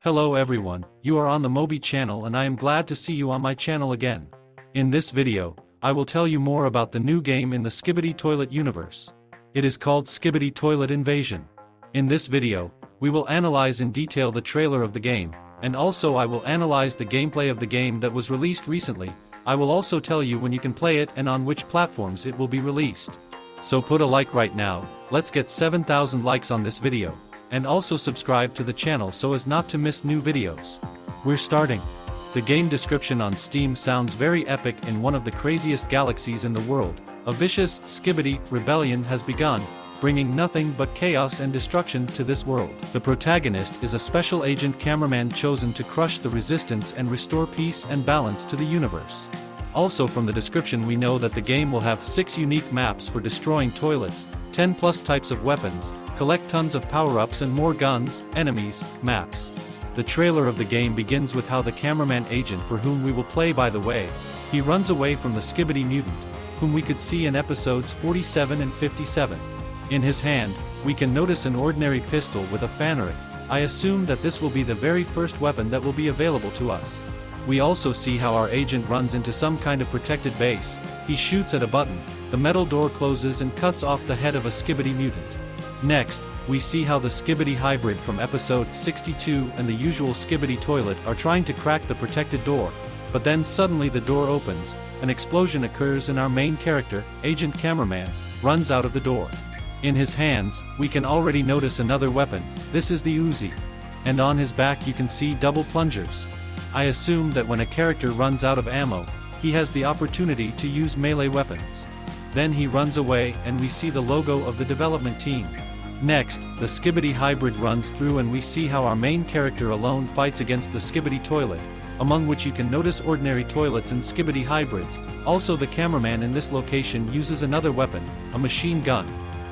Hello everyone, you are on the Mobi channel and I am glad to see you on my channel again. In this video, I will tell you more about the new game in the Skibidi Toilet universe. It is called Skibidi Toilet Invasion. In this video, we will analyze in detail the trailer of the game, and also I will analyze the gameplay of the game that was released recently. I will also tell you when you can play it and on which platforms it will be released. So put a like right now, let's get 7,000 likes on this video. And also subscribe to the channel so as not to miss new videos. We're starting. The game description on Steam sounds very epic. In one of the craziest galaxies in the world, a vicious Skibidi rebellion has begun, bringing nothing but chaos and destruction to this world. The protagonist is a special agent cameraman chosen to crush the resistance and restore peace and balance to the universe. Also from the description we know that the game will have 6 unique maps for destroying toilets, 10 plus types of weapons, collect tons of power-ups and more guns, enemies, maps. The trailer of the game begins with how the cameraman agent for whom we will play, by the way, he runs away from the Skibidi mutant, whom we could see in episodes 47 and 57. In his hand, we can notice an ordinary pistol with a fannery. I assume that this will be the very first weapon that will be available to us. We also see how our agent runs into some kind of protected base. He shoots at a button, the metal door closes and cuts off the head of a Skibidi mutant. Next, we see how the Skibidi hybrid from episode 62 and the usual Skibidi toilet are trying to crack the protected door, but then suddenly the door opens, an explosion occurs and our main character, Agent Cameraman, runs out of the door. In his hands, we can already notice another weapon, this is the Uzi. And on his back you can see double plungers. I assume that when a character runs out of ammo, he has the opportunity to use melee weapons. Then he runs away and we see the logo of the development team. Next, the Skibidi hybrid runs through and we see how our main character alone fights against the Skibidi toilet, among which you can notice ordinary toilets and Skibidi hybrids. Also the cameraman in this location uses another weapon, a machine gun.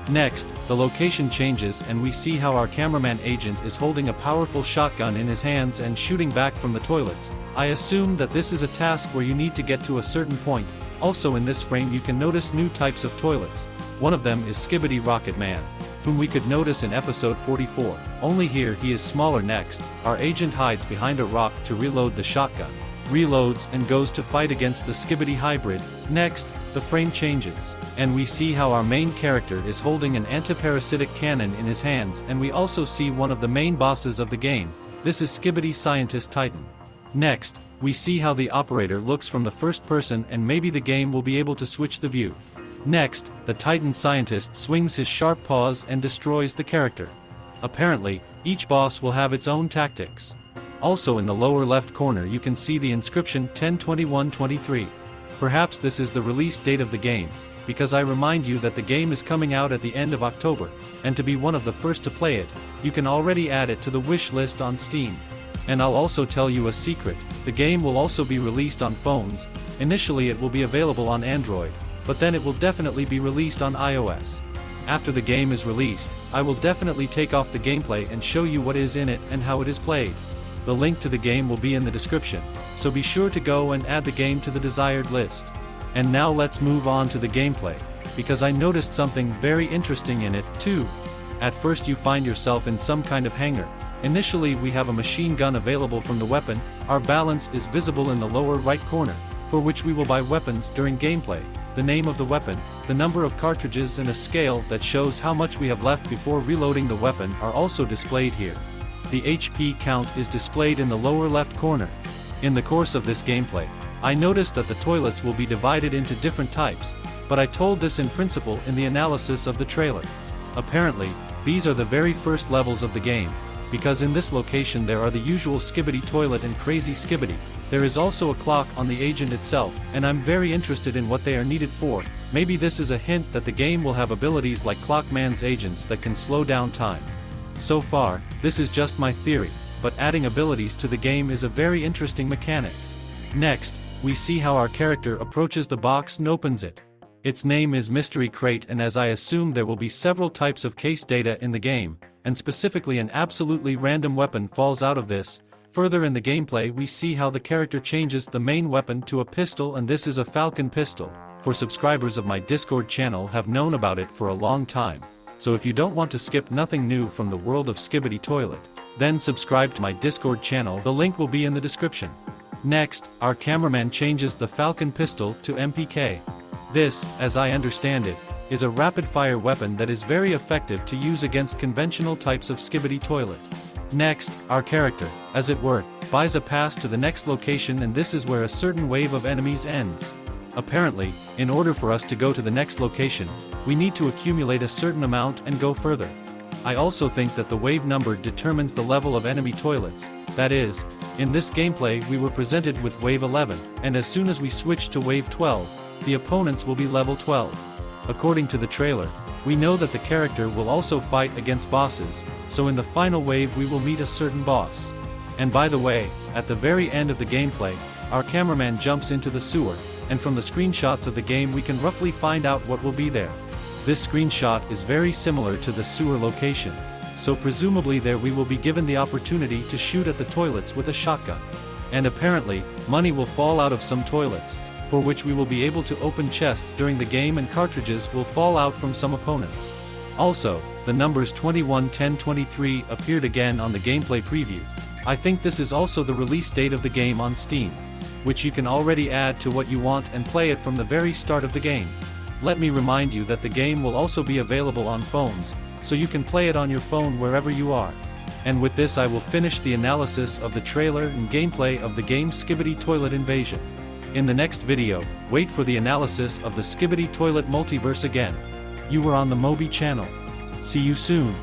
Next, the location changes and we see how our cameraman agent is holding a powerful shotgun in his hands and shooting back from the toilets. I assume that this is a task where you need to get to a certain point. Also in this frame you can notice new types of toilets. One of them is Skibidi Rocket Man, whom we could notice in episode 44. Only here he is smaller. Next, our agent hides behind a rock to reload the shotgun, reloads and goes to fight against the Skibidi hybrid. Next, the frame changes, and we see how our main character is holding an antiparasitic cannon in his hands, and we also see one of the main bosses of the game. This is Skibidi Scientist Titan. Next, we see how the operator looks from the first person and maybe the game will be able to switch the view. Next, the Titan scientist swings his sharp paws and destroys the character. Apparently, each boss will have its own tactics. Also in the lower left corner you can see the inscription 10/21/23. Perhaps this is the release date of the game, because I remind you that the game is coming out at the end of October, and to be one of the first to play it, you can already add it to the wish list on Steam. And I'll also tell you a secret, the game will also be released on phones. Initially it will be available on Android, but then it will definitely be released on iOS. After the game is released, I will definitely take off the gameplay and show you what is in it and how it is played. The link to the game will be in the description, so be sure to go and add the game to the desired list. And now let's move on to the gameplay, because I noticed something very interesting in it too. At first you find yourself in some kind of hangar. Initially we have a machine gun available from the weapon. Our balance is visible in the lower right corner, for which we will buy weapons during gameplay. The name of the weapon, the number of cartridges and a scale that shows how much we have left before reloading the weapon are also displayed here. The HP count is displayed in the lower left corner. In the course of this gameplay, I noticed that the toilets will be divided into different types, but I told this in principle in the analysis of the trailer. Apparently, these are the very first levels of the game, because in this location there are the usual Skibidi toilet and crazy Skibidi. There is also a clock on the agent itself, and I'm very interested in what they are needed for. Maybe this is a hint that the game will have abilities like Clockman's agents that can slow down time. So far, this is just my theory, but adding abilities to the game is a very interesting mechanic. Next, we see how our character approaches the box and opens it. Its name is Mystery Crate, and as I assume there will be several types of case data in the game, and specifically an absolutely random weapon falls out of this. Further in the gameplay we see how the character changes the main weapon to a pistol, and this is a Falcon pistol. For subscribers of my Discord channel have known about it for a long time. So if you don't want to skip nothing new from the world of Skibidi Toilet, Then subscribe to my Discord channel, the link will be in the description. Next, our cameraman changes the Falcon pistol to MPK. This, as I understand it, is a rapid-fire weapon that is very effective to use against conventional types of Skibidi toilet. Next, our character, as it were, buys a pass to the next location, and this is where a certain wave of enemies ends. Apparently, in order for us to go to the next location, we need to accumulate a certain amount and go further. I also think that the wave number determines the level of enemy toilets. That is, in this gameplay we were presented with wave 11, and as soon as we switch to wave 12, the opponents will be level 12. According to the trailer, we know that the character will also fight against bosses, so in the final wave we will meet a certain boss. And by the way, at the very end of the gameplay, our cameraman jumps into the sewer, and from the screenshots of the game we can roughly find out what will be there. This screenshot is very similar to the sewer location, so presumably there we will be given the opportunity to shoot at the toilets with a shotgun. And apparently, money will fall out of some toilets, for which we will be able to open chests during the game, and cartridges will fall out from some opponents. Also, the numbers 21, 10, 23 appeared again on the gameplay preview. I think this is also the release date of the game on Steam, which you can already add to what you want and play it from the very start of the game. Let me remind you that the game will also be available on phones, so you can play it on your phone wherever you are. And with this I will finish the analysis of the trailer and gameplay of the game Skibidi Toilet Invasion. In the next video, wait for the analysis of the Skibidi Toilet Multiverse again. You were on the Mobi channel. See you soon.